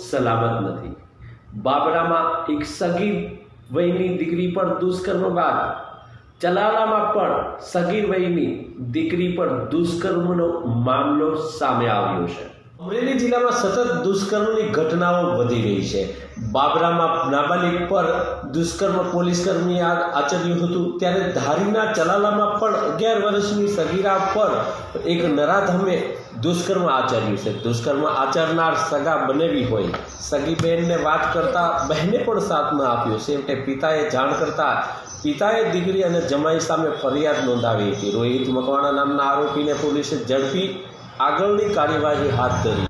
સલામત નથી। બાબરામાં એક સગીર વયની દીકરી પર દુષ્કર્મ બાદ ચલાલામાં પણ સગીર વયની દીકરી પર દુષ્કર્મનો મામલો સામે આવ્યો છે। અમરેલી જિલ્લામાં સતત દુષ્કર્મની ઘટનાઓ વધી રહી છે। બાબરામાં નાબાલિગ પર દુષ્કર્મ પોલીસકર્મીએ આચર્યું હતું, ત્યારે ધારીના ચલાલામાં પણ 11 વર્ષની સગીરા પર એક નરાધમે દુષ્કર્મ આચર્યું છે। દુષ્કર્મ આચરનાર સગા બનેવી હોય, સગી બહેનને વાત કરતા બહેને પણ સાથ ન આપ્યો। છેવટે પિતાએ જાણ કરતા પિતાએ દીકરી અને જમાઈ સામે ફરિયાદ નોંધાવી હતી। રોહિત મકવાણા નામના આરોપીને પોલીસે ઝડપી આગળની કાર્યવાહી હાથ ધરી।